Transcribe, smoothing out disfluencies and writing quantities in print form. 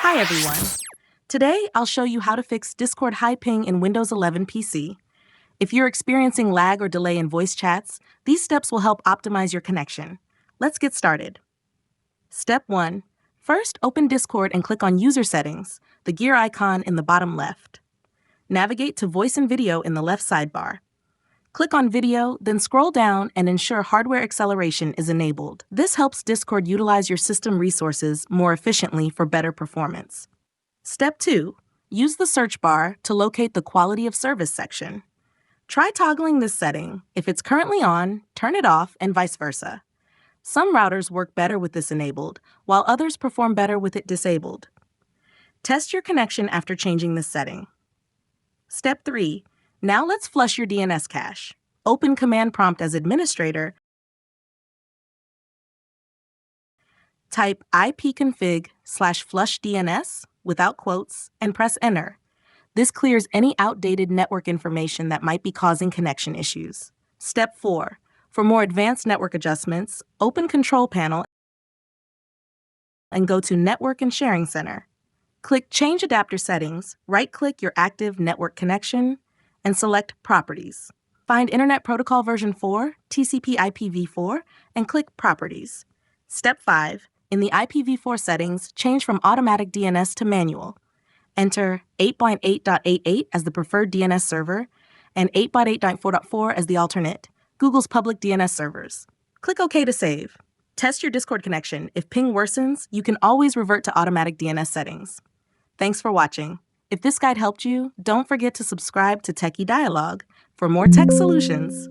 Hi everyone. Today I'll show you how to fix Discord high ping in Windows 11 PC. If you're experiencing lag or delay in voice chats, these steps will help optimize your connection. Let's get started. Step 1. First, open Discord and click on User Settings, the gear icon in the bottom left. Navigate to Voice and Video in the left sidebar. Click on Video, then scroll down and ensure hardware acceleration is enabled. This helps Discord utilize your system resources more efficiently for better performance. Step 2. Use the search bar to locate the Quality of Service section. Try toggling this setting. If it's currently on, turn it off and vice versa. Some routers work better with this enabled, while others perform better with it disabled. Test your connection after changing this setting. Step 3. Now let's flush your DNS cache. Open Command Prompt as administrator. Type ipconfig/flush DNS without quotes and press Enter. This clears any outdated network information that might be causing connection issues. Step 4. For more advanced network adjustments, open Control Panel and go to Network and Sharing Center. Click Change Adapter Settings, right-click your active network connection, and select Properties. Find Internet Protocol version 4, TCP/IPv4, and click Properties. Step 5. In the IPv4 settings, change from automatic DNS to manual. Enter 8.8.88 as the preferred DNS server and 8.8.4.4 as the alternate, Google's public DNS servers. Click OK to save. Test your Discord connection. If ping worsens, you can always revert to automatic DNS settings. Thanks for watching. If this guide helped you, don't forget to subscribe to Techie Dialogue for more tech solutions.